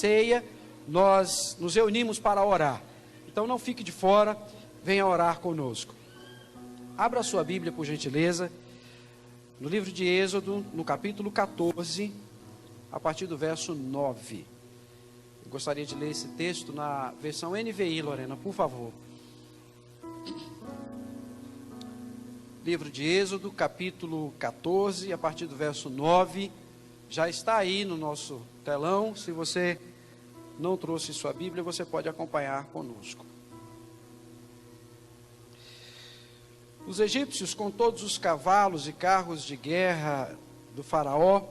ceia, nós nos reunimos para orar. Então não fique de fora, venha orar conosco. Abra a sua Bíblia, por gentileza, no livro de Êxodo, no capítulo 14, a partir do verso 9. Eu gostaria de ler esse texto na versão NVI, Lorena, por favor. Livro de Êxodo, capítulo 14, a partir do verso 9. Já está aí no nosso telão. Se você não trouxe sua Bíblia, você pode acompanhar conosco. Os egípcios, com todos os cavalos e carros de guerra do faraó,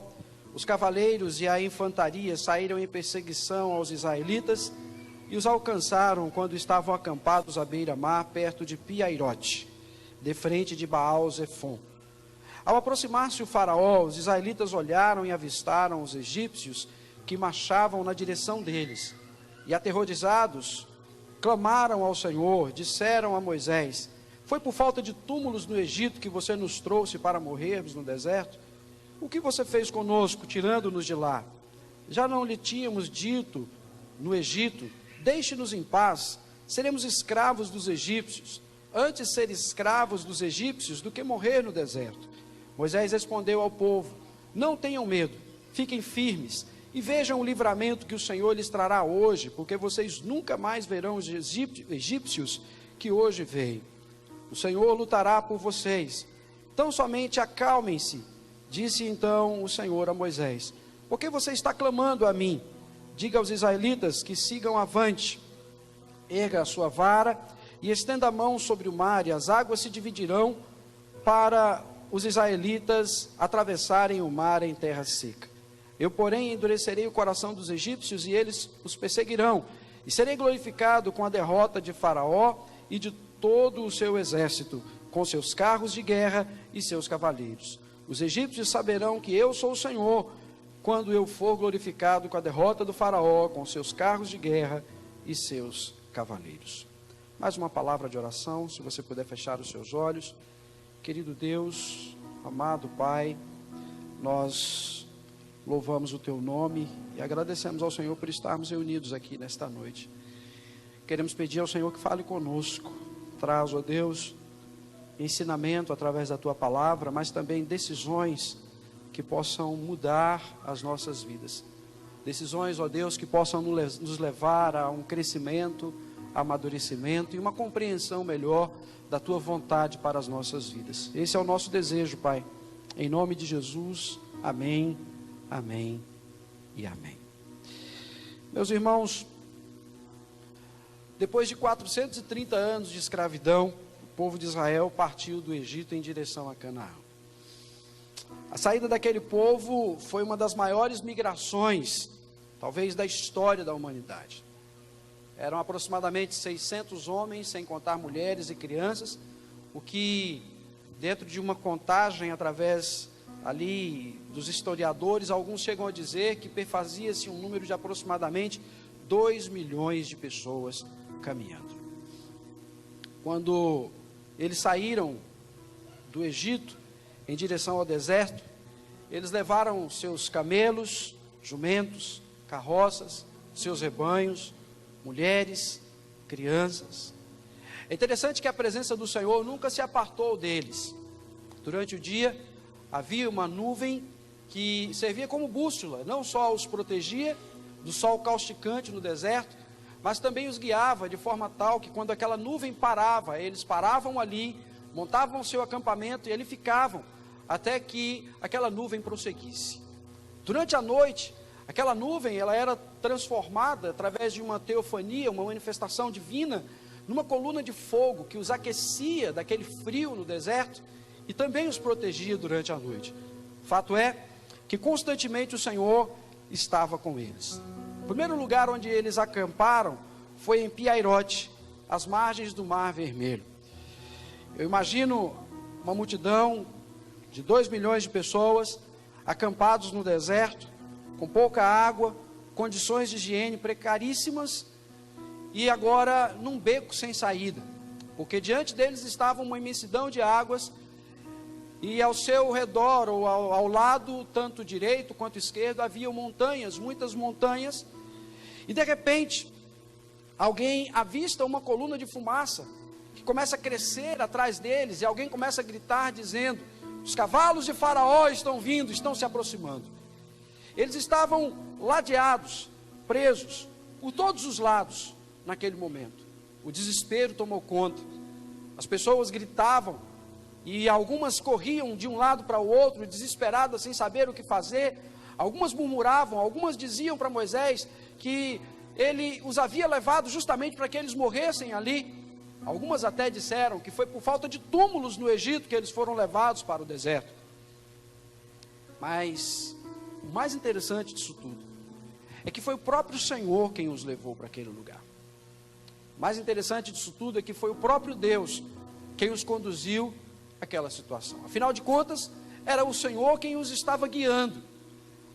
os cavaleiros e a infantaria saíram em perseguição aos israelitas e os alcançaram quando estavam acampados à beira-mar, perto de Pi-Hairote, de frente de Baal-Zefon. Ao aproximar-se o faraó, os israelitas olharam e avistaram os egípcios que marchavam na direção deles. E aterrorizados, clamaram ao Senhor, disseram a Moisés: foi por falta de túmulos no Egito que você nos trouxe para morrermos no deserto? O que você fez conosco, tirando-nos de lá? Já não lhe tínhamos dito no Egito: deixe-nos em paz, seremos escravos dos egípcios. Antes ser escravos dos egípcios do que morrer no deserto. Moisés respondeu ao povo: não tenham medo, fiquem firmes e vejam o livramento que o Senhor lhes trará hoje, porque vocês nunca mais verão os egípcios que hoje veem. O Senhor lutará por vocês, tão somente acalmem-se. Disse então o Senhor a Moisés: por que você está clamando a mim? Diga aos israelitas que sigam avante. Erga a sua vara e estenda a mão sobre o mar, e as águas se dividirão para os israelitas atravessarem o mar em terra seca. Eu, porém, endurecerei o coração dos egípcios e eles os perseguirão, e serei glorificado com a derrota de Faraó e de todo o seu exército, com seus carros de guerra e seus cavaleiros. Os egípcios saberão que eu sou o Senhor, quando eu for glorificado com a derrota do Faraó, com seus carros de guerra e seus cavaleiros. Mais uma palavra de oração, se você puder fechar os seus olhos. Querido Deus, amado Pai, nós louvamos o Teu nome e agradecemos ao Senhor por estarmos reunidos aqui nesta noite. Queremos pedir ao Senhor que fale conosco. Traz, ó Deus, ensinamento através da Tua palavra, mas também decisões que possam mudar as nossas vidas. Decisões, ó Deus, que possam nos levar a um crescimento, amadurecimento e uma compreensão melhor da Tua vontade para as nossas vidas. Esse é o nosso desejo, Pai. Em nome de Jesus, amém, amém e amém. Meus irmãos, depois de 430 anos de escravidão, o povo de Israel partiu do Egito em direção a Canaã. A saída daquele povo foi uma das maiores migrações, talvez, da história da humanidade. Eram aproximadamente 600 homens, sem contar mulheres e crianças, o que, dentro de uma contagem através ali dos historiadores, alguns chegam a dizer que perfazia-se um número de aproximadamente 2 milhões de pessoas caminhando. Quando eles saíram do Egito em direção ao deserto, eles levaram seus camelos, jumentos, carroças, seus rebanhos, mulheres, crianças. É interessante que a presença do Senhor nunca se apartou deles. Durante o dia havia uma nuvem que servia como bússola, não só os protegia do sol causticante no deserto, mas também os guiava de forma tal que quando aquela nuvem parava, eles paravam ali, montavam o seu acampamento e ali ficavam até que aquela nuvem prosseguisse. Durante a noite, aquela nuvem ela era transformada através de uma teofania, uma manifestação divina, numa coluna de fogo que os aquecia daquele frio no deserto e também os protegia durante a noite. Fato é que constantemente o Senhor estava com eles. O primeiro lugar onde eles acamparam foi em Pi-Hairote, às margens do Mar Vermelho. Eu imagino uma multidão de 2 milhões de pessoas acampados no deserto, com pouca água, condições de higiene precaríssimas e agora num beco sem saída, porque diante deles estava uma imensidão de águas e ao seu redor ou ao lado, tanto direito quanto esquerdo, havia montanhas, muitas montanhas, E de repente, alguém avista uma coluna de fumaça, que começa a crescer atrás deles, e alguém começa a gritar dizendo: os cavalos de Faraó estão vindo, estão se aproximando. Eles estavam ladeados, presos, por todos os lados, naquele momento. O desespero tomou conta, as pessoas gritavam, e algumas corriam de um lado para o outro, desesperadas, sem saber o que fazer. Algumas murmuravam, algumas diziam para Moisés que ele os havia levado justamente para que eles morressem ali. Algumas até disseram que foi por falta de túmulos no Egito que eles foram levados para o deserto. Mas o mais interessante disso tudo é que foi o próprio Senhor quem os levou para aquele lugar. O mais interessante disso tudo é que foi o próprio Deus quem os conduziu àquela situação. Afinal de contas, era o Senhor quem os estava guiando.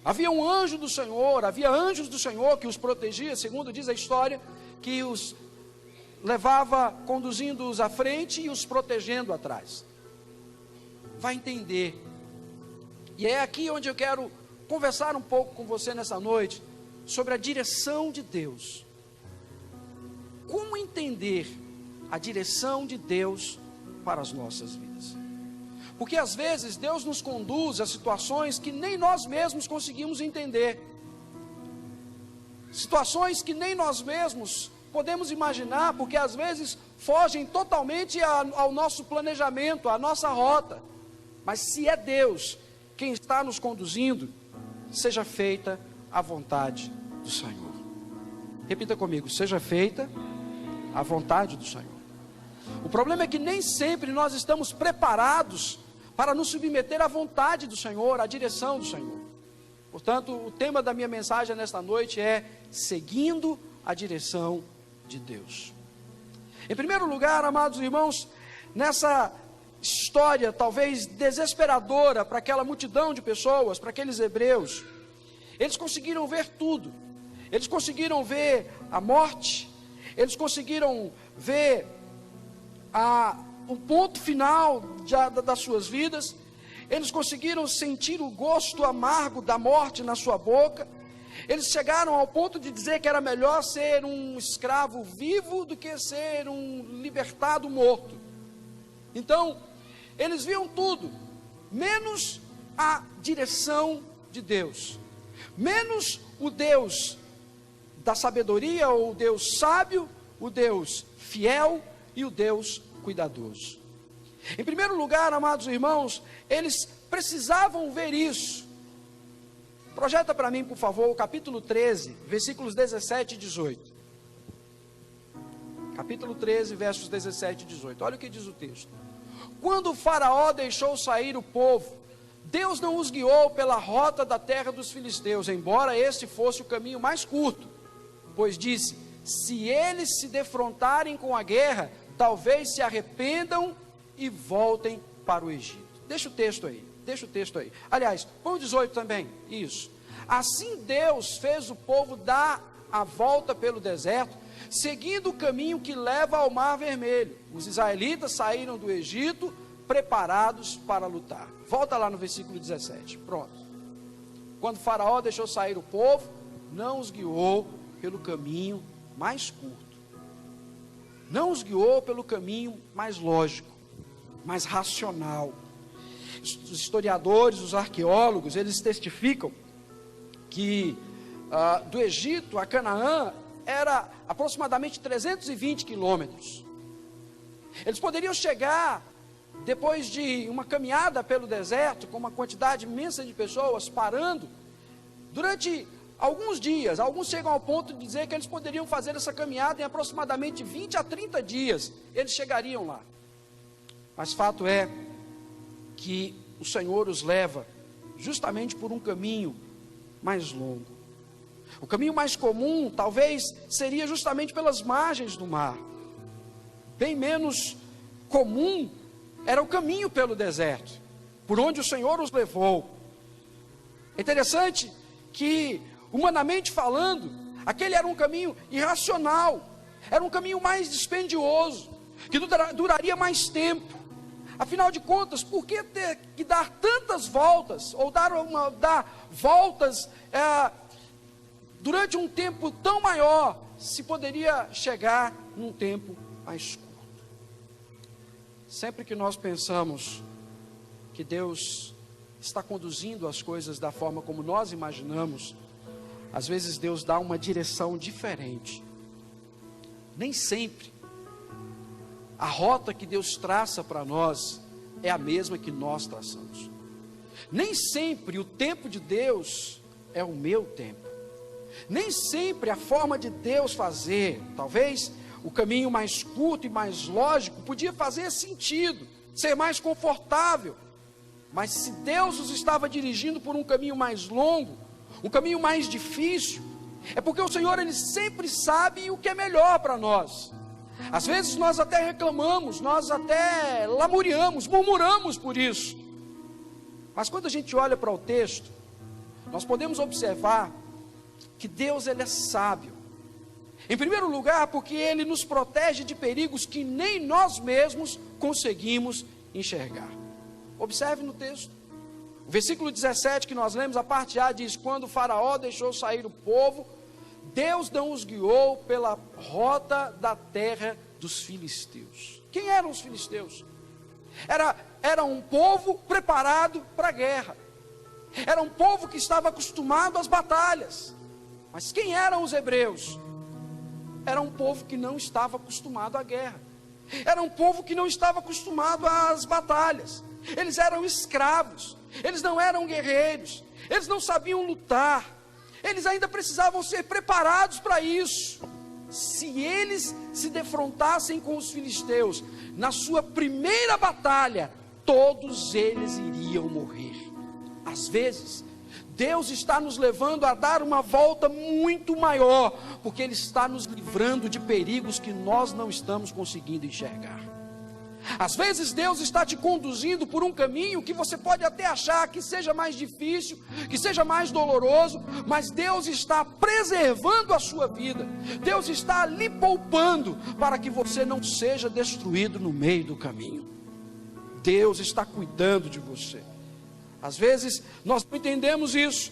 Havia um anjo do Senhor, havia anjos do Senhor que os protegia, segundo diz a história, que os levava conduzindo-os à frente e os protegendo atrás. Vai entender. E é aqui onde eu quero conversar um pouco com você nessa noite, sobre a direção de Deus. Como entender a direção de Deus para as nossas vidas? Porque às vezes Deus nos conduz a situações que nem nós mesmos conseguimos entender. Situações que nem nós mesmos podemos imaginar, porque às vezes fogem totalmente ao nosso planejamento, à nossa rota. Mas se é Deus quem está nos conduzindo, seja feita a vontade do Senhor. Repita comigo: seja feita a vontade do Senhor. O problema é que nem sempre nós estamos preparados para nos submeter à vontade do Senhor, à direção do Senhor. Portanto, o tema da minha mensagem nesta noite é seguindo a direção de Deus. Em primeiro lugar, amados irmãos, nessa história talvez desesperadora para aquela multidão de pessoas, para aqueles hebreus, eles conseguiram ver tudo. Eles conseguiram ver a morte, eles conseguiram ver o ponto final das suas vidas, eles conseguiram sentir o gosto amargo da morte na sua boca. Eles chegaram ao ponto de dizer que era melhor ser um escravo vivo do que ser um libertado morto. Então, eles viam tudo, menos a direção de Deus, menos o Deus da sabedoria, ou o Deus sábio, o Deus fiel e o Deus cuidadoso. Em primeiro lugar, amados irmãos, eles precisavam ver isso. Projeta para mim, por favor, o capítulo 13, versículos 17 e 18. Capítulo 13, versos 17 e 18. Olha o que diz o texto. Quando o Faraó deixou sair o povo, Deus não os guiou pela rota da terra dos filisteus, embora este fosse o caminho mais curto, pois disse: se eles se defrontarem com a guerra, talvez se arrependam e voltem para o Egito. Deixa o texto aí. Aliás, põe o 18 também, isso. Assim Deus fez o povo dar a volta pelo deserto, seguindo o caminho que leva ao Mar Vermelho. Os israelitas saíram do Egito preparados para lutar. Volta lá no versículo 17, pronto. Quando o Faraó deixou sair o povo, não os guiou pelo caminho mais curto, não os guiou pelo caminho mais lógico, mais racional. Os historiadores, os arqueólogos, eles testificam que do Egito a Canaã era aproximadamente 320 quilômetros. Eles poderiam chegar, depois de uma caminhada pelo deserto, com uma quantidade imensa de pessoas parando, durante alguns dias. Alguns chegam ao ponto de dizer que eles poderiam fazer essa caminhada em aproximadamente 20 a 30 dias, eles chegariam lá. Mas fato é que o Senhor os leva justamente por um caminho mais longo. O caminho mais comum, talvez, seria justamente pelas margens do mar. Bem menos comum era o caminho pelo deserto, por onde o Senhor os levou. É interessante que, humanamente falando, aquele era um caminho irracional, era um caminho mais dispendioso, que duraria mais tempo. Afinal de contas, por que ter que dar tantas voltas, ou dar voltas durante um tempo tão maior, se poderia chegar num tempo mais curto. Sempre que nós pensamos que Deus está conduzindo as coisas da forma como nós imaginamos, às vezes Deus dá uma direção diferente. Nem sempre a rota que Deus traça para nós é a mesma que nós traçamos. Nem sempre o tempo de Deus é o meu tempo. Nem sempre a forma de Deus fazer, talvez o caminho mais curto e mais lógico podia fazer sentido, ser mais confortável. Mas se Deus os estava dirigindo por um caminho mais longo, um caminho mais difícil, é porque o Senhor, Ele sempre sabe o que é melhor para nós. Às vezes nós até reclamamos, nós até lamuriamos, murmuramos por isso. Mas quando a gente olha para o texto, nós podemos observar que Deus, Ele é sábio. Em primeiro lugar, porque Ele nos protege de perigos que nem nós mesmos conseguimos enxergar. Observe no texto, o versículo 17 que nós lemos, a parte A diz: quando o faraó deixou sair o povo, Deus não os guiou pela rota da terra dos filisteus. Quem eram os filisteus? Era um povo preparado para a guerra, era um povo que estava acostumado às batalhas. Mas quem eram os hebreus? Era um povo que não estava acostumado à guerra, era um povo que não estava acostumado às batalhas. Eles eram escravos, eles não eram guerreiros, eles não sabiam lutar, eles ainda precisavam ser preparados para isso. Se eles se defrontassem com os filisteus, na sua primeira batalha, todos eles iriam morrer. Às vezes, Deus está nos levando a dar uma volta muito maior, porque Ele está nos livrando de perigos que nós não estamos conseguindo enxergar. Às vezes Deus está te conduzindo por um caminho que você pode até achar que seja mais difícil, que seja mais doloroso, mas Deus está preservando a sua vida, Deus está lhe poupando para que você não seja destruído no meio do caminho. Deus está cuidando de você. Às vezes nós não entendemos isso.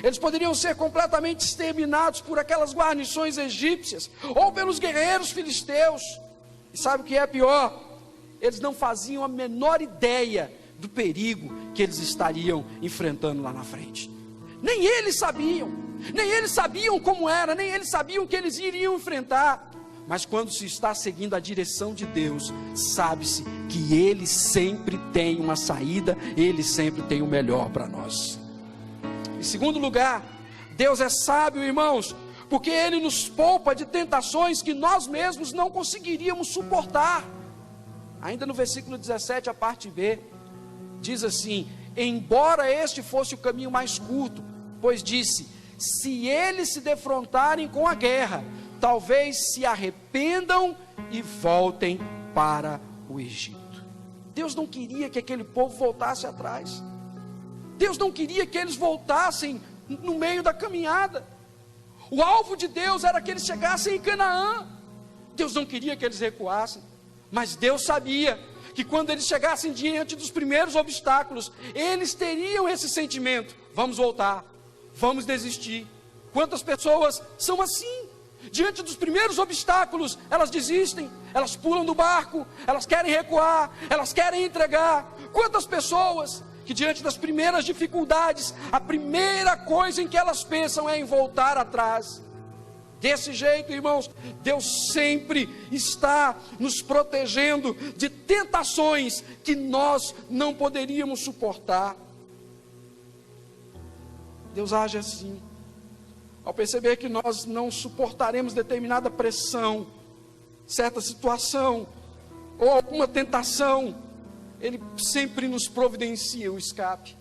Eles poderiam ser completamente exterminados por aquelas guarnições egípcias, ou pelos guerreiros filisteus. E sabe o que é pior? Eles não faziam a menor ideia do perigo que eles estariam enfrentando lá na frente. Nem eles sabiam como era, nem eles sabiam o que eles iriam enfrentar. Mas quando se está seguindo a direção de Deus, sabe-se que Ele sempre tem uma saída, Ele sempre tem o melhor para nós. Em segundo lugar, Deus é sábio, irmãos, porque Ele nos poupa de tentações que nós mesmos não conseguiríamos suportar. Ainda no versículo 17, a parte B, diz assim: embora este fosse o caminho mais curto, pois disse, se eles se defrontarem com a guerra, talvez se arrependam e voltem para o Egito. Deus não queria que aquele povo voltasse atrás. Deus não queria que eles voltassem no meio da caminhada. O alvo de Deus era que eles chegassem em Canaã. Deus não queria que eles recuassem. Mas Deus sabia que quando eles chegassem diante dos primeiros obstáculos, eles teriam esse sentimento: vamos voltar, vamos desistir. Quantas pessoas são assim? Diante dos primeiros obstáculos, elas desistem, elas pulam do barco, elas querem recuar, elas querem entregar. Quantas pessoas que diante das primeiras dificuldades, a primeira coisa em que elas pensam é em voltar atrás. Desse jeito, irmãos, Deus sempre está nos protegendo de tentações que nós não poderíamos suportar. Deus age assim. Ao perceber que nós não suportaremos determinada pressão, certa situação, ou alguma tentação, Ele sempre nos providencia o escape.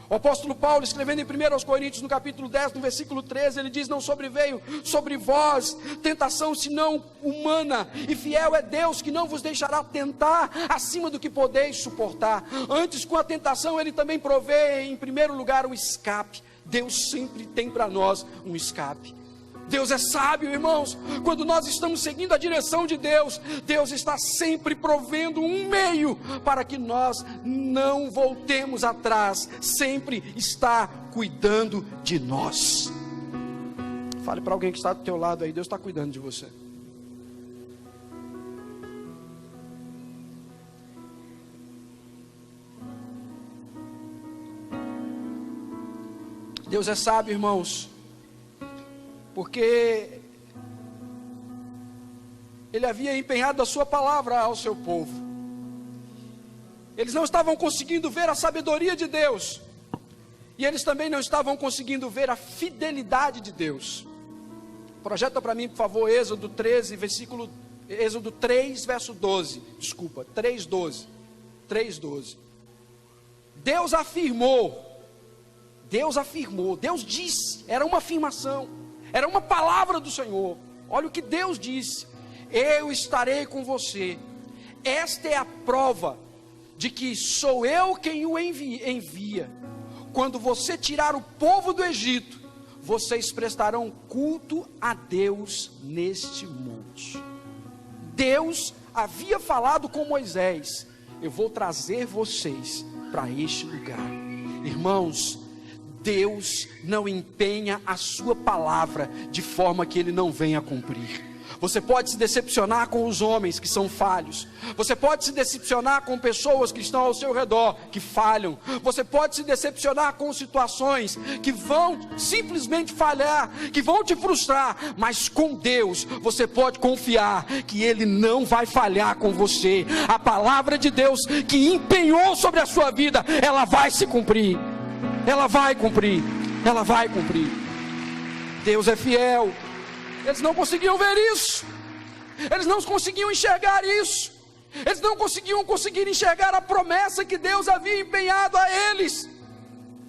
O apóstolo Paulo, escrevendo em 1 Coríntios, no capítulo 10, no versículo 13, ele diz: não sobreveio sobre vós tentação senão humana, e fiel é Deus que não vos deixará tentar acima do que podeis suportar. Antes, com a tentação, Ele também provê em primeiro lugar o escape. Deus sempre tem para nós um escape. Deus é sábio, irmãos. Quando nós estamos seguindo a direção de Deus, Deus está sempre provendo um meio para que nós não voltemos atrás. Sempre está cuidando de nós. Fale para alguém que está do teu lado aí, Deus está cuidando de você. Deus é sábio, irmãos, porque Ele havia empenhado a sua palavra ao seu povo. Eles não estavam conseguindo ver a sabedoria de Deus, e eles também não estavam conseguindo ver a fidelidade de Deus. Projeta para mim, por favor, Êxodo 3, verso 12. Desculpa, 3:12. 3:12. Deus afirmou, Deus disse, era uma afirmação, era uma palavra do Senhor. Olha o que Deus disse: eu estarei com você. Esta é a prova de que sou eu quem o envia. Quando você tirar o povo do Egito, vocês prestarão culto a Deus neste monte. Deus havia falado com Moisés: eu vou trazer vocês para este lugar. Irmãos, Deus não empenha a sua palavra de forma que Ele não venha cumprir. Você pode se decepcionar com os homens que são falhos. Você pode se decepcionar com pessoas que estão ao seu redor, que falham. Você pode se decepcionar com situações que vão simplesmente falhar, que vão te frustrar. Mas com Deus, você pode confiar que Ele não vai falhar com você. A palavra de Deus que empenhou sobre a sua vida, ela vai se cumprir. Ela vai cumprir. Ela vai cumprir. Deus é fiel. Eles não conseguiam ver isso. Eles não conseguiam enxergar isso. Eles não conseguiam enxergar a promessa que Deus havia empenhado a eles.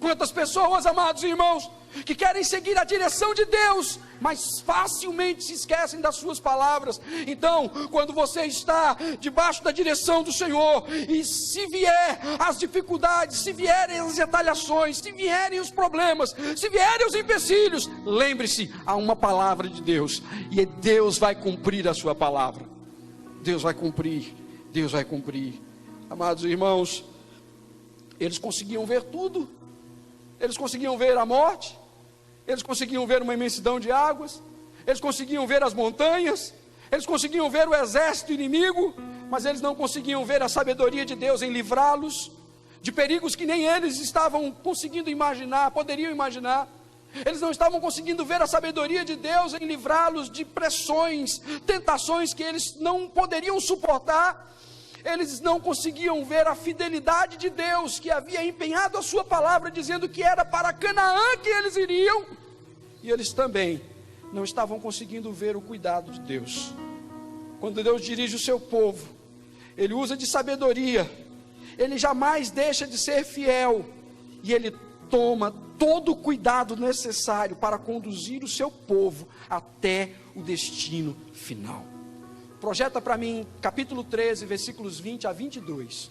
Quantas pessoas, amados irmãos, que querem seguir a direção de Deus, mas facilmente se esquecem das suas palavras. Então, quando você está debaixo da direção do Senhor, e se vier as dificuldades, se vierem as retaliações, se vierem os problemas, se vierem os empecilhos, lembre-se, há uma palavra de Deus, e Deus vai cumprir a sua palavra. Deus vai cumprir, Deus vai cumprir. Amados irmãos, eles conseguiam ver tudo. Eles conseguiam ver a morte, eles conseguiam ver uma imensidão de águas, eles conseguiam ver as montanhas, eles conseguiam ver o exército inimigo, mas eles não conseguiam ver a sabedoria de Deus em livrá-los de perigos que nem eles estavam conseguindo imaginar, poderiam imaginar. Eles não estavam conseguindo ver a sabedoria de Deus em livrá-los de pressões, tentações que eles não poderiam suportar. Eles não conseguiam ver a fidelidade de Deus, que havia empenhado a sua palavra, dizendo que era para Canaã que eles iriam. E eles também não estavam conseguindo ver o cuidado de Deus. Quando Deus dirige o seu povo, Ele usa de sabedoria, Ele jamais deixa de ser fiel, e Ele toma todo o cuidado necessário para conduzir o seu povo até o destino final. Projeta para mim, capítulo 13, versículos 20 a 22.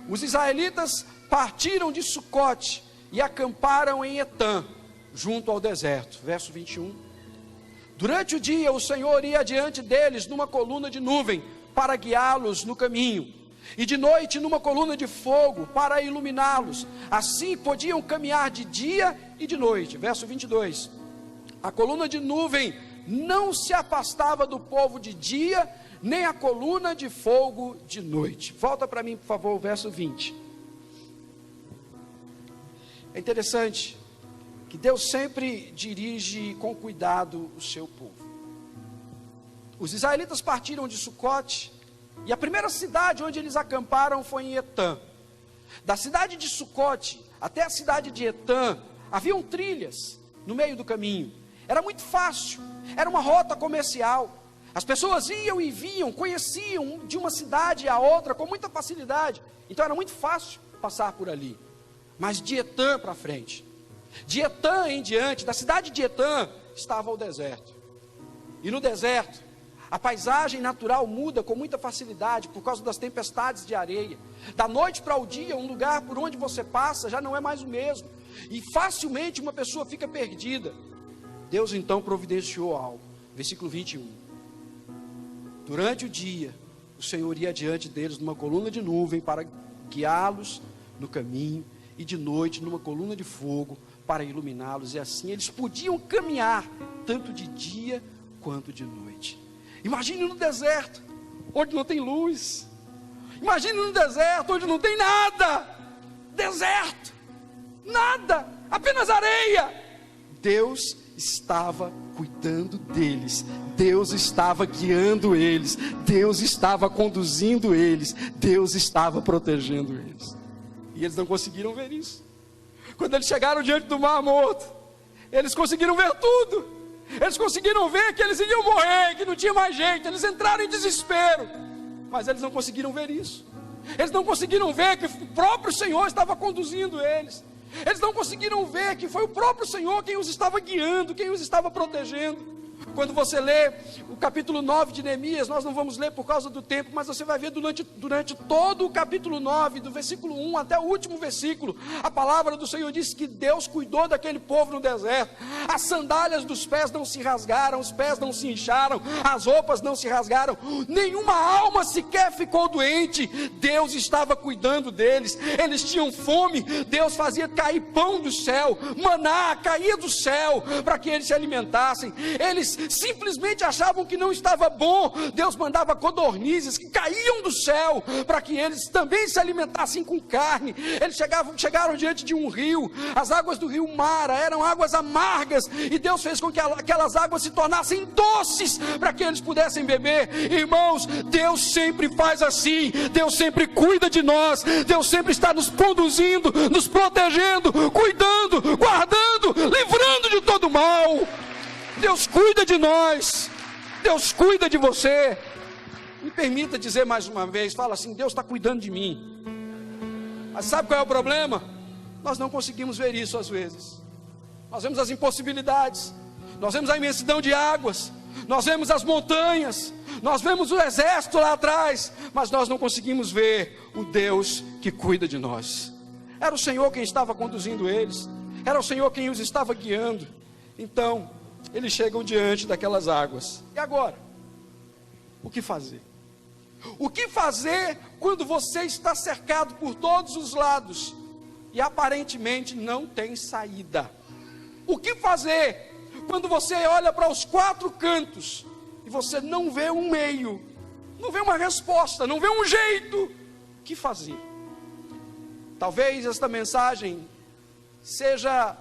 Os israelitas partiram de Sucote e acamparam em Etã, junto ao deserto. Verso 21. Durante o dia o Senhor ia adiante deles numa coluna de nuvem, para guiá-los no caminho, e de noite numa coluna de fogo, para iluminá-los. Assim podiam caminhar de dia e de noite. Verso 22. A coluna de nuvem não se afastava do povo de dia, nem a coluna de fogo de noite. Volta para mim, por favor, o verso 20. É interessante que Deus sempre dirige com cuidado o seu povo. Os israelitas partiram de Sucote, e a primeira cidade onde eles acamparam foi em Etã. Da cidade de Sucote até a cidade de Etã, haviam trilhas no meio do caminho. Era muito fácil, era uma rota comercial. As pessoas iam e vinham, conheciam de uma cidade a outra com muita facilidade. Então era muito fácil passar por ali. Mas de Etã para frente, de Etã em diante, da cidade de Etã, estava o deserto. E no deserto, a paisagem natural muda com muita facilidade por causa das tempestades de areia. Da noite para o dia, um lugar por onde você passa já não é mais o mesmo. E facilmente uma pessoa fica perdida. Deus então providenciou algo. Versículo 21. Durante o dia, o Senhor ia adiante deles numa coluna de nuvem para guiá-los no caminho, e de noite numa coluna de fogo para iluminá-los, e assim eles podiam caminhar, tanto de dia quanto de noite. Imagine no deserto, onde não tem luz. Imagine no deserto, onde não tem nada. Deserto, nada, apenas areia. Deus estava cuidando deles, Deus estava guiando eles, Deus estava conduzindo eles, Deus estava protegendo eles. E eles não conseguiram ver isso. Quando eles chegaram diante do Mar Morto, eles conseguiram ver tudo. Eles conseguiram ver que eles iriam morrer, que não tinha mais jeito. Eles entraram em desespero, mas eles não conseguiram ver isso. Eles não conseguiram ver que o próprio Senhor estava conduzindo eles. Eles não conseguiram ver que foi o próprio Senhor quem os estava guiando, quem os estava protegendo. Quando você lê o capítulo 9 de Neemias, nós não vamos ler por causa do tempo, mas você vai ver durante todo o capítulo 9, do versículo 1 até o último versículo, a palavra do Senhor diz que Deus cuidou daquele povo no deserto. As sandálias dos pés não se rasgaram, os pés não se incharam, as roupas não se rasgaram, nenhuma alma sequer ficou doente. Deus estava cuidando deles. Eles tinham fome, Deus fazia cair pão do céu, maná caía do céu para que eles se alimentassem. Eles simplesmente achavam que não estava bom, Deus mandava codornizes que caíam do céu para que eles também se alimentassem com carne. Eles chegaram diante de um rio, as águas do rio Mara eram águas amargas, e Deus fez com que aquelas águas se tornassem doces para que eles pudessem beber. Irmãos, Deus sempre faz assim, Deus sempre cuida de nós, Deus sempre está nos conduzindo, nos protegendo, cuidando, guardando, livrando de todo mal. Deus cuida de nós, Deus cuida de você. Me permita dizer mais uma vez, fala assim: Deus está cuidando de mim. Mas sabe qual é o problema? Nós não conseguimos ver isso às vezes. Nós vemos as impossibilidades, nós vemos a imensidão de águas, nós vemos as montanhas, nós vemos o exército lá atrás, mas nós não conseguimos ver o Deus que cuida de nós. Era o Senhor quem estava conduzindo eles, era o Senhor quem os estava guiando. Então eles chegam diante daquelas águas. E agora? O que fazer? O que fazer quando você está cercado por todos os lados e aparentemente não tem saída? O que fazer quando você olha para os quatro cantos e você não vê um meio, não vê uma resposta, não vê um jeito? O que fazer? Talvez esta mensagem seja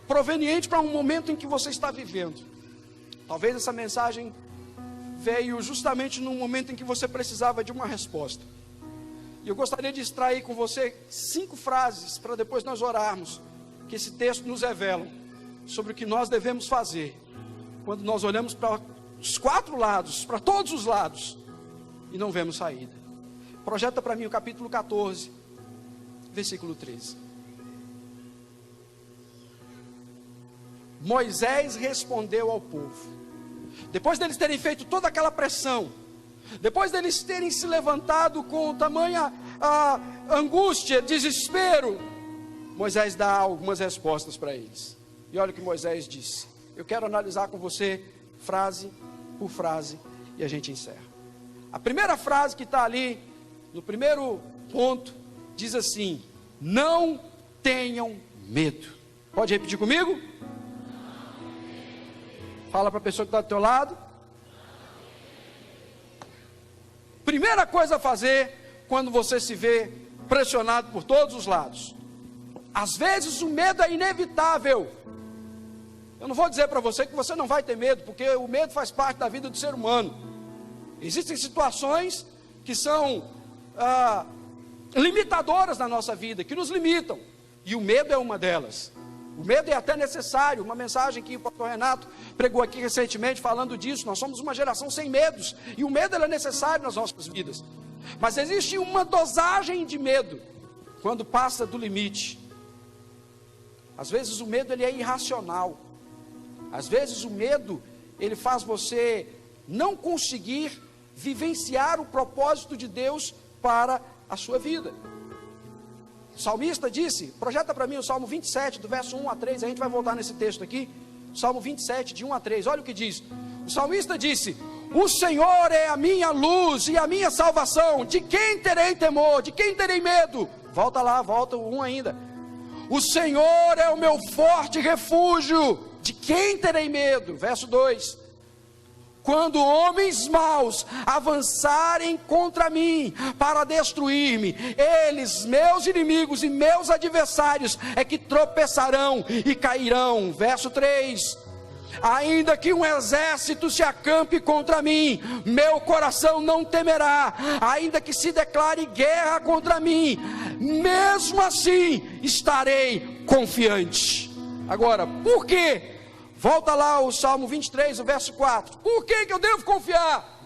proveniente para um momento em que você está vivendo. Talvez essa mensagem veio justamente num momento em que você precisava de uma resposta. E eu gostaria de extrair com você 5 frases para depois nós orarmos, que esse texto nos revela sobre o que nós devemos fazer quando nós olhamos para os 4 lados, para todos os lados, e não vemos saída. Projeta para mim o capítulo 14, versículo 13. Moisés respondeu ao povo, depois deles terem feito toda aquela pressão, depois deles terem se levantado com tamanha angústia, desespero, Moisés dá algumas respostas para eles. E olha o que Moisés disse. Eu quero analisar com você frase por frase e a gente encerra. A primeira frase que está ali no primeiro ponto diz assim: não tenham medo. Pode repetir comigo? Fala para a pessoa que está do teu lado. Primeira coisa a fazer quando você se vê pressionado por todos os lados. Às vezes o medo é inevitável. Eu não vou dizer para você que você não vai ter medo, porque o medo faz parte da vida do ser humano. Existem situações que são limitadoras na nossa vida, que nos limitam, e o medo é uma delas. O medo é até necessário. Uma mensagem que o pastor Renato pregou aqui recentemente falando disso. Nós somos uma geração sem medos, e o medo é necessário nas nossas vidas. Mas existe uma dosagem de medo quando passa do limite. Às vezes o medo ele é irracional. Às vezes o medo ele faz você não conseguir vivenciar o propósito de Deus para a sua vida. O salmista disse, projeta para mim o Salmo 27, do verso 1 a 3, a gente vai voltar nesse texto aqui, Salmo 27, de 1 a 3, olha o que diz. O salmista disse: o Senhor é a minha luz e a minha salvação, de quem terei temor, de quem terei medo? Volta lá, volta o 1 ainda. O Senhor é o meu forte refúgio. De quem terei medo? Verso 2. Quando homens maus avançarem contra mim para destruir-me, eles, meus inimigos e meus adversários, é que tropeçarão e cairão. Verso 3. Ainda que um exército se acampe contra mim, meu coração não temerá. Ainda que se declare guerra contra mim, mesmo assim estarei confiante. Agora, por quê? Volta lá o Salmo 23, o verso 4. Por que eu devo confiar?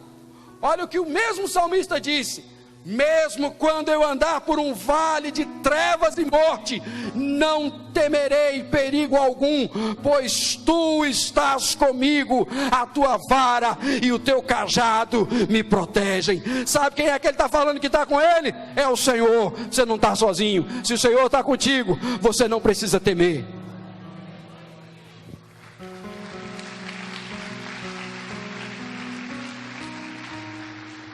Olha o que o mesmo salmista disse: mesmo quando eu andar por um vale de trevas e morte, não temerei perigo algum, pois tu estás comigo, a tua vara e o teu cajado me protegem. Sabe quem é que ele está falando que está com ele? É o Senhor. Você não está sozinho. Se o Senhor está contigo, você não precisa temer.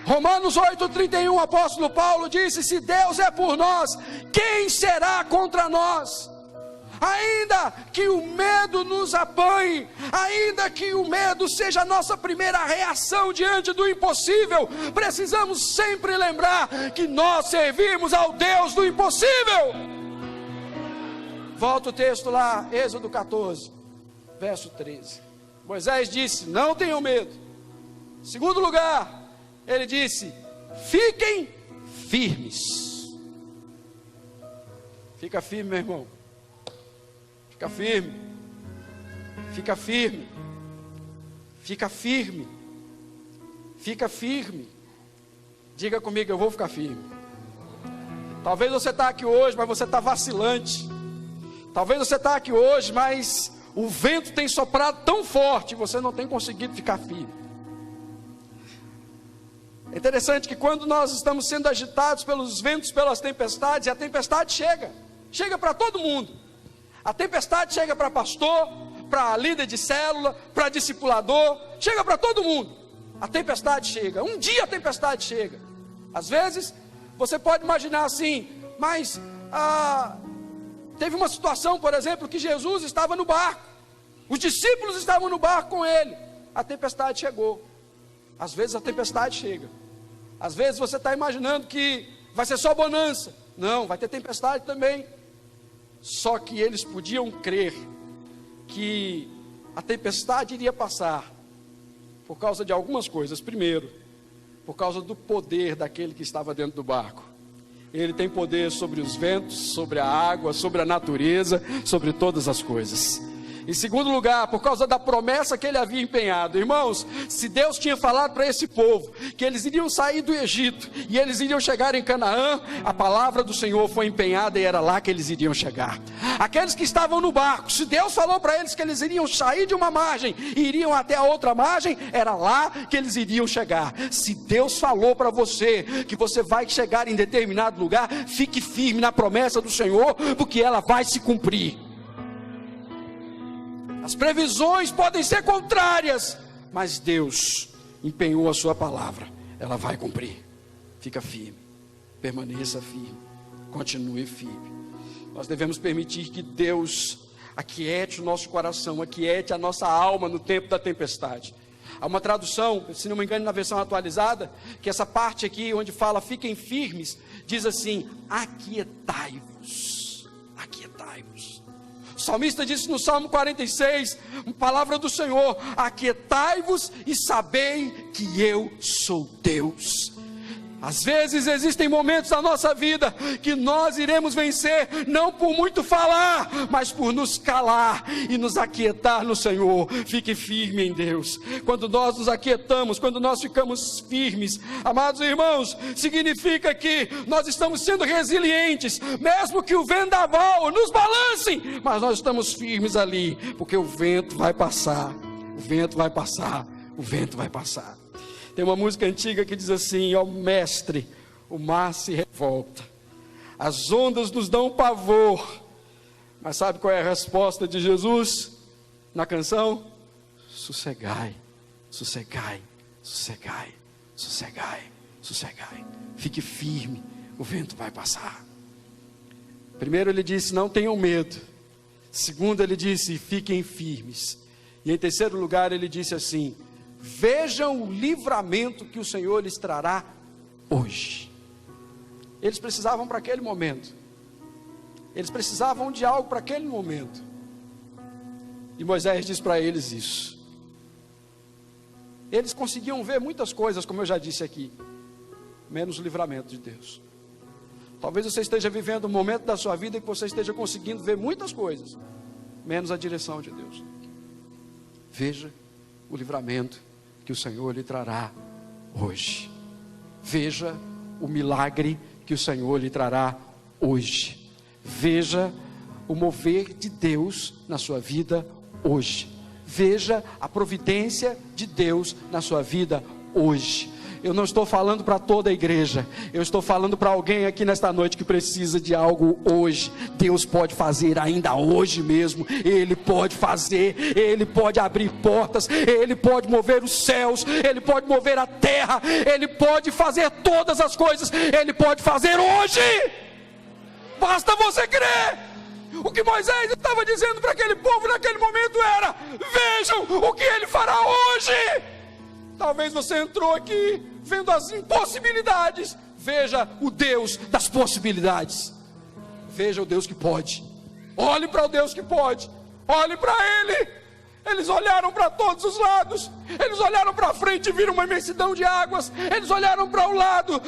Romanos 8,31, o apóstolo Paulo disse: se Deus é por nós, quem será contra nós? Ainda que o medo nos apanhe, ainda que o medo seja a nossa primeira reação diante do impossível, precisamos sempre lembrar que nós servimos ao Deus do impossível. Volta o texto lá, Êxodo 14, verso 13. Moisés disse: não tenham medo. Segundo lugar, ele disse: fiquem firmes. Fica firme, meu irmão. Fica firme. Fica firme. Fica firme. Fica firme. Diga comigo: eu vou ficar firme. Talvez você está aqui hoje, mas você está vacilante. Talvez você está aqui hoje, mas o vento tem soprado tão forte, você não tem conseguido ficar firme. É interessante que quando nós estamos sendo agitados pelos ventos, pelas tempestades, e a tempestade chega para todo mundo. A tempestade chega para pastor, para líder de célula, para discipulador, chega para todo mundo. A tempestade chega, um dia a tempestade chega. Às vezes, você pode imaginar assim, mas teve uma situação, por exemplo, que Jesus estava no barco, os discípulos estavam no barco com ele, a tempestade chegou. Às vezes a tempestade chega. Às vezes você está imaginando que vai ser só bonança. Não, vai ter tempestade também. Só que eles podiam crer que a tempestade iria passar por causa de algumas coisas. Primeiro, por causa do poder daquele que estava dentro do barco. Ele tem poder sobre os ventos, sobre a água, sobre a natureza, sobre todas as coisas. Em segundo lugar, por causa da promessa que ele havia empenhado. Irmãos, se Deus tinha falado para esse povo que eles iriam sair do Egito e eles iriam chegar em Canaã, a palavra do Senhor foi empenhada e era lá que eles iriam chegar. Aqueles que estavam no barco, se Deus falou para eles que eles iriam sair de uma margem e iriam até a outra margem, era lá que eles iriam chegar. Se Deus falou para você que você vai chegar em determinado lugar, fique firme na promessa do Senhor, porque ela vai se cumprir. As previsões podem ser contrárias, mas Deus empenhou a sua palavra, ela vai cumprir. Fica firme, permaneça firme, continue firme. Nós devemos permitir que Deus aquiete o nosso coração, aquiete a nossa alma no tempo da tempestade. Há uma tradução, se não me engano, na versão atualizada, que essa parte aqui onde fala fiquem firmes, diz assim: aquietai-vos, aquietai-vos. O salmista disse no Salmo 46, palavra do Senhor: aquietai-vos e sabei que eu sou Deus. Às vezes existem momentos na nossa vida que nós iremos vencer, não por muito falar, mas por nos calar e nos aquietar no Senhor. Fique firme em Deus. Quando nós nos aquietamos, quando nós ficamos firmes, amados irmãos, significa que nós estamos sendo resilientes, mesmo que o vendaval nos balance, mas nós estamos firmes ali, porque o vento vai passar, o vento vai passar, o vento vai passar. Tem uma música antiga que diz assim: ó mestre, o mar se revolta, as ondas nos dão pavor, mas sabe qual é a resposta de Jesus na canção? Sossegai, sossegai, sossegai, sossegai, sossegai. Fique firme, o vento vai passar. Primeiro ele disse, não tenham medo. Segundo ele disse, fiquem firmes. E em terceiro lugar ele disse assim, vejam o livramento que o Senhor lhes trará hoje. Eles precisavam para aquele momento. Eles precisavam de algo para aquele momento. E Moisés diz para eles isso. Eles conseguiam ver muitas coisas, como eu já disse aqui, menos o livramento de Deus. Talvez você esteja vivendo um momento da sua vida que você esteja conseguindo ver muitas coisas, menos a direção de Deus. Veja o livramento que o Senhor lhe trará hoje. Veja o milagre que o Senhor lhe trará hoje. Veja o mover de Deus na sua vida hoje. Veja a providência de Deus na sua vida hoje. Eu não estou falando para toda a igreja, eu estou falando para alguém aqui nesta noite que precisa de algo hoje. Deus pode fazer ainda hoje mesmo. Ele pode fazer, Ele pode abrir portas, Ele pode mover os céus, Ele pode mover a terra, Ele pode fazer todas as coisas, Ele pode fazer hoje. Basta você crer. O que Moisés estava dizendo para aquele povo naquele momento era: vejam o que Ele fará hoje. Talvez você entrou aqui vendo as impossibilidades. Veja o Deus das possibilidades. Veja o Deus que pode. Olhe para o Deus que pode. Olhe para Ele. Eles olharam para todos os lados. Eles olharam para frente e viram uma imensidão de águas. Eles olharam para um lado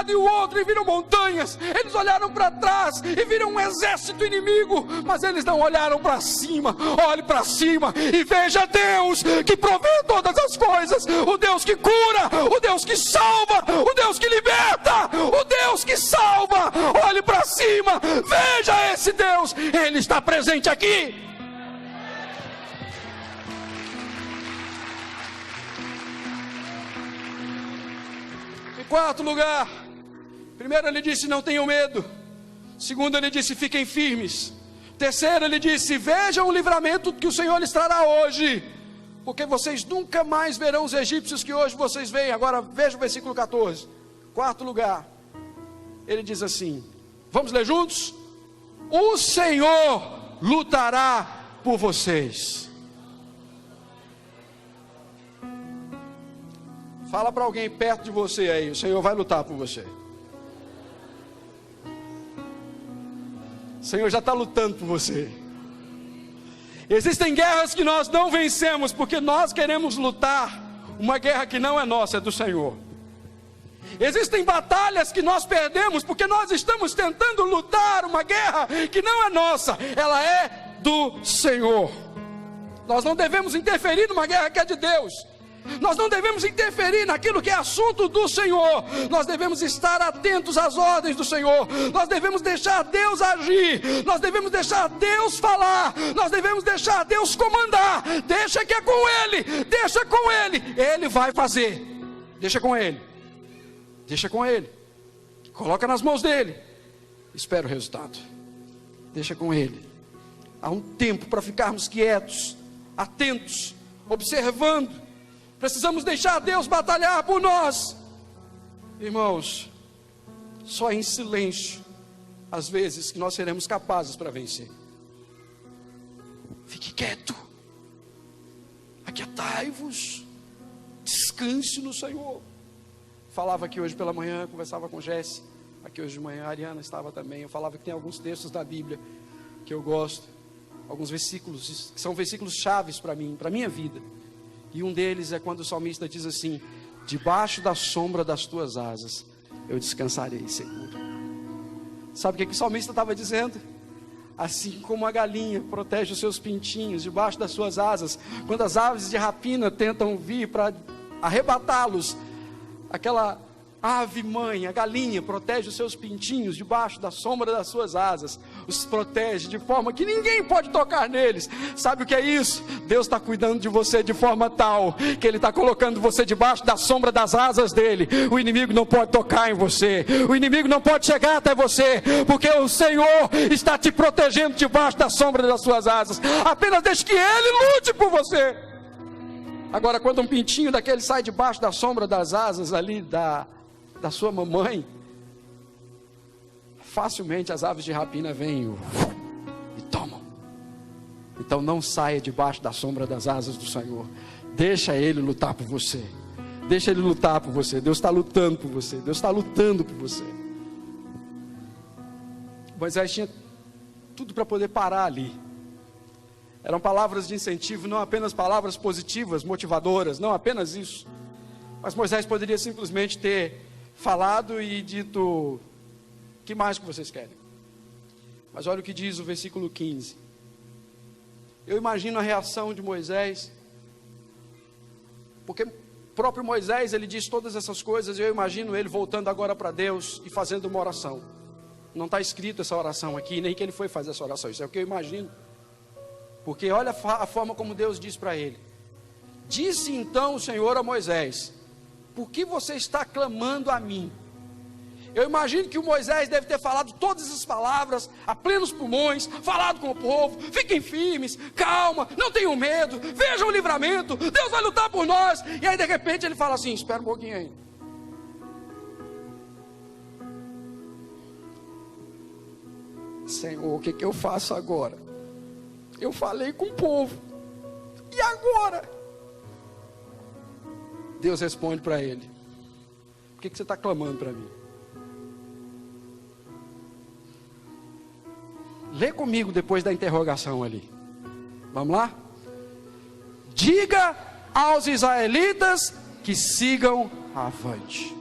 e o outro e viram montanhas. Eles olharam para trás e viram um exército inimigo. Mas eles não olharam para cima. Olhe para cima e veja Deus que provê todas as coisas. O Deus que cura, o Deus que salva, o Deus que liberta, o Deus que salva. Olhe para cima, veja esse Deus. Ele está presente aqui. Quarto lugar, primeiro ele disse: não tenham medo. Segundo ele disse: fiquem firmes. Terceiro ele disse: vejam o livramento que o Senhor lhes trará hoje, porque vocês nunca mais verão os egípcios que hoje vocês veem. Agora veja o versículo 14. Quarto lugar, ele diz assim, vamos ler juntos? O Senhor lutará por vocês. Fala para alguém perto de você aí, o Senhor vai lutar por você. O Senhor já está lutando por você. Existem guerras que nós não vencemos porque nós queremos lutar uma guerra que não é nossa, é do Senhor. Existem batalhas que nós perdemos porque nós estamos tentando lutar uma guerra que não é nossa, ela é do Senhor. Nós não devemos interferir numa guerra que é de Deus. Nós não devemos interferir naquilo que é assunto do Senhor. Nós devemos estar atentos às ordens do Senhor. Nós devemos deixar Deus agir. Nós devemos deixar Deus falar. Nós devemos deixar Deus comandar. Deixa que é com Ele. Deixa com Ele. Ele vai fazer. Deixa com Ele. Deixa com Ele. Coloca nas mãos dEle. Espera o resultado. Deixa com Ele. Há um tempo para ficarmos quietos, atentos, observando. Precisamos deixar Deus batalhar por nós. Irmãos, só em silêncio, às vezes, que nós seremos capazes para vencer. Fique quieto. Aquietai-vos. Descanse no Senhor. Falava aqui hoje pela manhã, conversava com Jesse. Aqui hoje de manhã, a Ariana estava também. Eu falava que tem alguns textos da Bíblia que eu gosto. Alguns versículos, que são versículos chaves para mim, para a minha vida. E um deles é quando o salmista diz assim: debaixo da sombra das tuas asas eu descansarei seguro. Sabe o que o salmista estava dizendo? Assim como a galinha protege os seus pintinhos debaixo das suas asas, quando as aves de rapina tentam vir para arrebatá-los, aquela ave mãe, a galinha, protege os seus pintinhos debaixo da sombra das suas asas, os protege de forma que ninguém pode tocar neles. Sabe o que é isso? Deus está cuidando de você de forma tal que Ele está colocando você debaixo da sombra das asas dEle. O inimigo não pode tocar em você, o inimigo não pode chegar até você, porque o Senhor está te protegendo debaixo da sombra das suas asas. Apenas deixe que Ele lute por você. Agora, quando um pintinho daquele sai debaixo da sombra das asas ali da sua mamãe, facilmente as aves de rapina vêm e tomam. Então não saia debaixo da sombra das asas do Senhor. Deixa Ele lutar por você. Deixa Ele lutar por você. Deus está lutando por você. Deus está lutando por você. Moisés tinha tudo para poder parar ali. Eram palavras de incentivo, não apenas palavras positivas, motivadoras, não apenas isso. Mas Moisés poderia simplesmente ter falado e dito: que mais que vocês querem? Mas olha o que diz o versículo 15. Eu imagino a reação de Moisés, porque o próprio Moisés, ele diz todas essas coisas, e eu imagino ele voltando agora para Deus e fazendo uma oração. Não está escrito essa oração aqui, nem que ele foi fazer essa oração, isso é o que eu imagino. Porque olha a forma como Deus diz para ele: disse então o Senhor a Moisés: por que você está clamando a mim? Eu imagino que o Moisés deve ter falado todas essas palavras a plenos pulmões, falado com o povo: fiquem firmes, calma, não tenham medo, vejam o livramento, Deus vai lutar por nós. E aí de repente ele fala assim: espera um pouquinho aí. Senhor, o que eu faço agora? Eu falei com o povo, e agora? Deus responde para ele: por que você está clamando para mim? Lê comigo depois da interrogação ali. Vamos lá? Diga aos israelitas que sigam avante.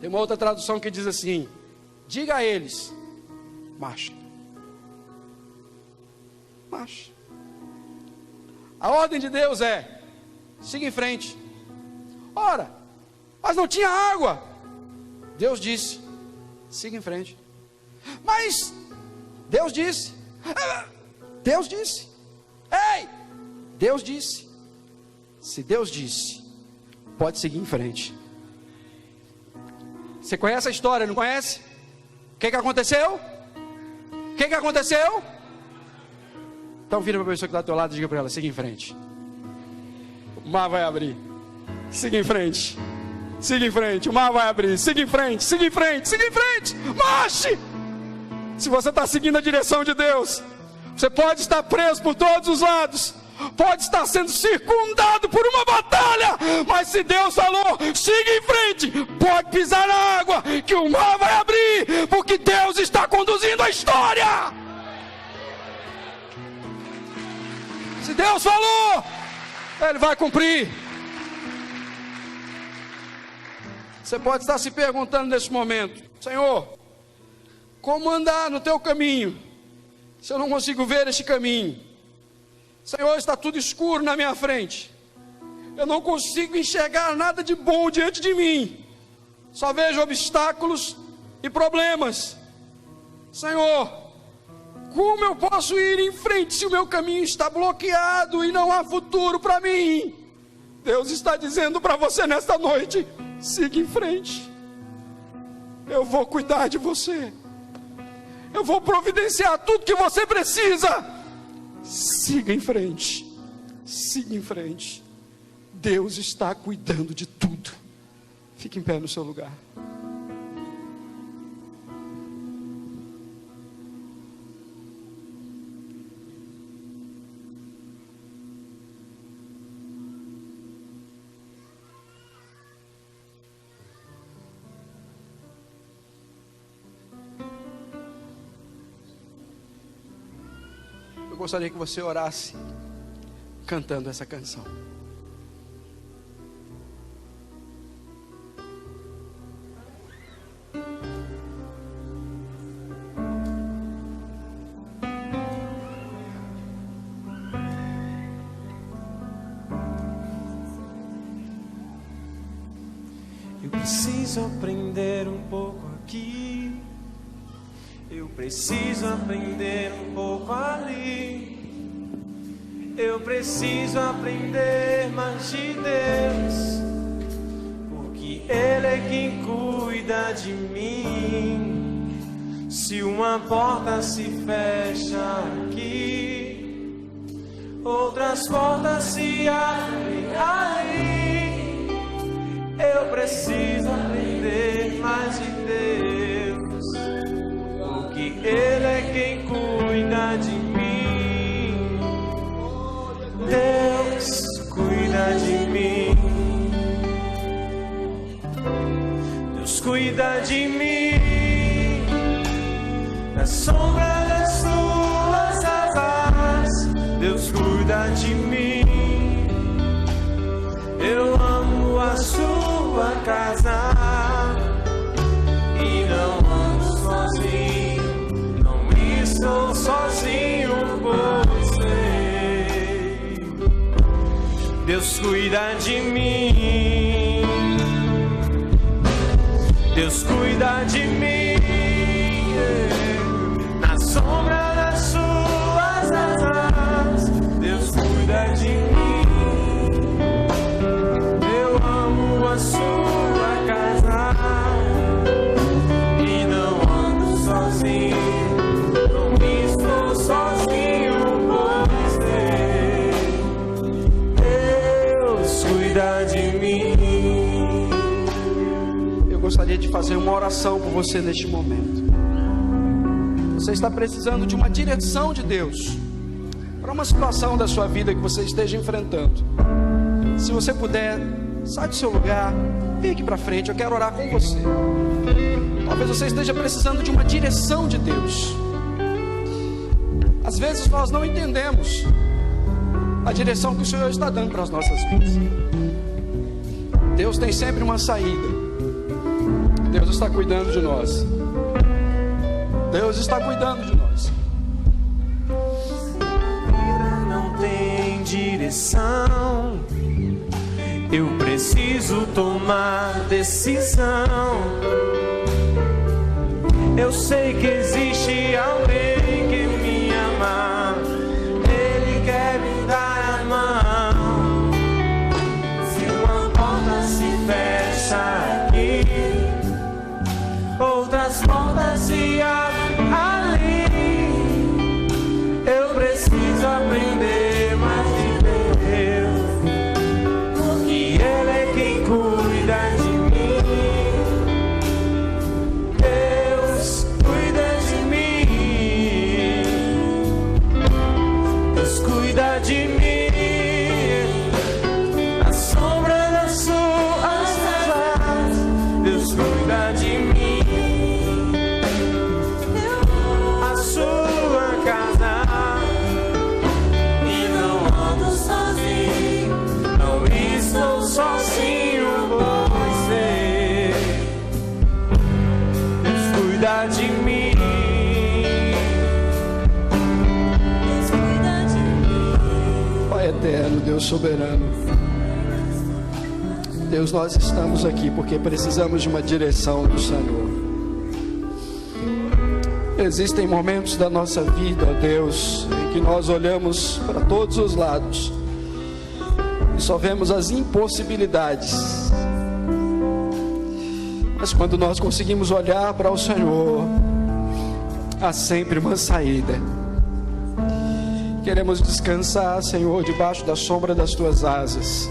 Tem uma outra tradução que diz assim: diga a eles: marcha. Marcha. A ordem de Deus é: siga em frente. Ora, mas não tinha água. Deus disse: siga em frente. Mas Deus disse: ei, Deus disse. Se Deus disse, pode seguir em frente. Você conhece a história, não conhece? O que aconteceu? O que aconteceu? Então vira para a pessoa que está do teu lado e diga para ela: siga em frente. O mar vai abrir. Siga em frente. Siga em frente, o mar vai abrir. Siga em frente, siga em frente, siga em frente. Marche! Se você está seguindo a direção de Deus, você pode estar preso por todos os lados, pode estar sendo circundado por uma batalha, mas se Deus falou, siga em frente. Pode pisar na água, que o mar vai abrir, porque Deus está conduzindo a história. Se Deus falou, Ele vai cumprir. Você pode estar se perguntando nesse momento: Senhor, como andar no teu caminho, se eu não consigo ver este caminho? Senhor, está tudo escuro na minha frente, eu não consigo enxergar nada de bom diante de mim, só vejo obstáculos e problemas. Senhor, como eu posso ir em frente se o meu caminho está bloqueado e não há futuro para mim? Deus está dizendo para você nesta noite: siga em frente. Eu vou cuidar de você. Eu vou providenciar tudo que você precisa. Siga em frente. Siga em frente. Deus está cuidando de tudo. Fique em pé no seu lugar. Eu gostaria que você orasse cantando essa canção. Eu preciso aprender um pouco aqui, eu preciso aprender um pouco ali. Eu preciso aprender mais de Deus, porque Ele é quem cuida de mim. Se uma porta se fecha aqui, outras portas se abrem ali. Eu preciso aprender mais de Deus, porque Ele é quem cuida de mim. Deus cuida de mim. Deus cuida de mim. Na sombra das suas asas, Deus cuida de mim. Eu amo a sua casa e não ando sozinho, não estou sozinho, pois sei. Deus cuida de mim. Deus cuida de mim. Na sombra das suas asas, Deus cuida de mim. Eu amo a sua casa e não ando sozinho, não estou sozinho, pois Deus cuida de mim. Eu gostaria de fazer uma oração por você neste momento. Você está precisando de uma direção de Deus para uma situação da sua vida que você esteja enfrentando. Se você puder, sai do seu lugar, vem aqui para frente, eu quero orar com você. Talvez você esteja precisando de uma direção de Deus. Às vezes nós não entendemos a direção que o Senhor está dando para as nossas vidas. Deus tem sempre uma saída. Deus está cuidando de nós. Deus está cuidando de nós. Não tem direção. Eu preciso tomar decisão. Eu sei que existe alguém que me ama. Ele quer me dar a mão. Se uma porta se fecha aqui, outras portas se abrem ali. Eu preciso aprender mais de Deus, porque Ele é quem cuida de mim. Deus cuida de mim. Deus cuida de mim. Na sombra das suas asas, Deus cuida de mim. A sua casa e não ando sozinho, não estou sozinho, pois Deus cuida de mim. Deus cuida de mim. Pai eterno, Deus soberano, Deus, nós estamos aqui porque precisamos de uma direção do Senhor. Existem momentos da nossa vida, ó Deus, em que nós olhamos para todos os lados e só vemos as impossibilidades. Mas quando nós conseguimos olhar para o Senhor, há sempre uma saída. Queremos descansar, Senhor, debaixo da sombra das Tuas asas.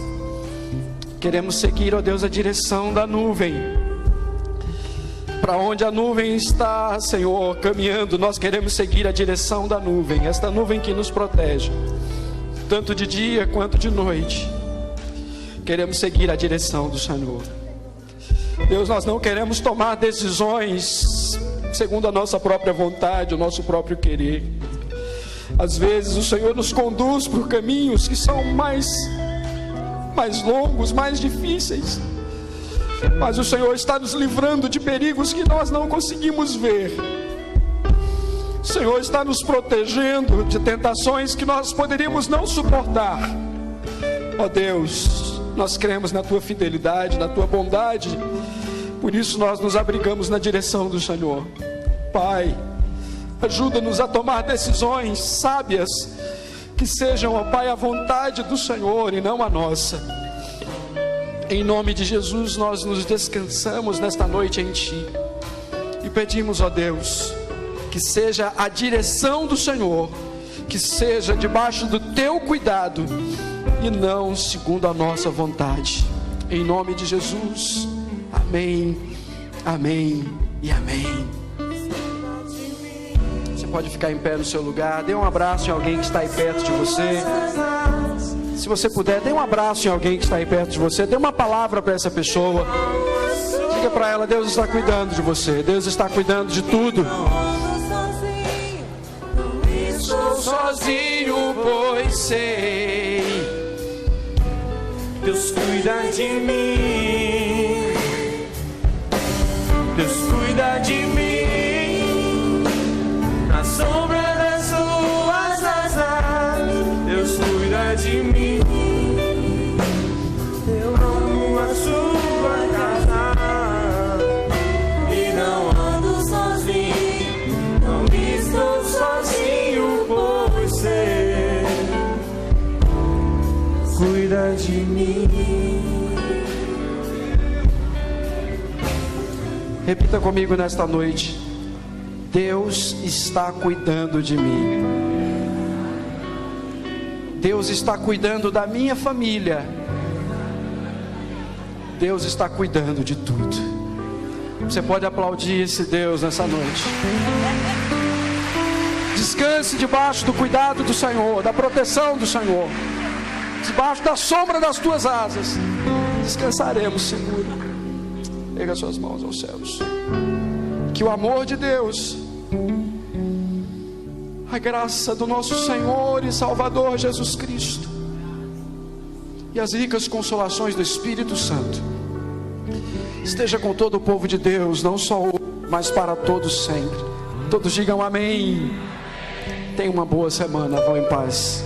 Queremos seguir, ó Deus, a direção da nuvem. Para onde a nuvem está, Senhor, caminhando, nós queremos seguir a direção da nuvem. Esta nuvem que nos protege, tanto de dia quanto de noite. Queremos seguir a direção do Senhor. Deus, nós não queremos tomar decisões segundo a nossa própria vontade, o nosso próprio querer. Às vezes o Senhor nos conduz por caminhos que são mais longos, mais difíceis, mas o Senhor está nos livrando de perigos que nós não conseguimos ver. O Senhor está nos protegendo de tentações que nós poderíamos não suportar. Ó Deus, nós cremos na Tua fidelidade, na Tua bondade, por isso nós nos abrigamos na direção do Senhor. Pai, ajuda-nos a tomar decisões sábias, que sejam, ó Pai, a vontade do Senhor e não a nossa. Em nome de Jesus, nós nos descansamos nesta noite em Ti e pedimos, ó Deus, que seja a direção do Senhor, que seja debaixo do Teu cuidado e não segundo a nossa vontade. em nome de Jesus. Amém, amém e amém. Você pode ficar em pé no seu lugar. Dê um abraço em alguém que está aí perto de você. Se você puder, dê um abraço em alguém que está aí perto de você. Dê uma palavra para essa pessoa. Diga para ela: Deus está cuidando de você. Deus está cuidando de tudo. Estou sozinho, pois sei, Deus cuida de mim. Deus cuida de mim. Na sombra das suas asas, Deus cuida de mim. Eu amo a sua casa e não ando sozinho. Não estou sozinho, pois sei, cuida de mim. Repita comigo nesta noite: Deus está cuidando de mim. Deus está cuidando da minha família. Deus está cuidando de tudo. Você pode aplaudir esse Deus nessa noite. Descanse debaixo do cuidado do Senhor, da proteção do Senhor. Debaixo da sombra das tuas asas descansaremos seguro. Pega suas mãos aos céus. Que o amor de Deus, a graça do nosso Senhor e Salvador Jesus Cristo e as ricas consolações do Espírito Santo esteja com todo o povo de Deus, não só hoje, mas para todos sempre. Todos digam amém. Tenha uma boa semana, vão em paz.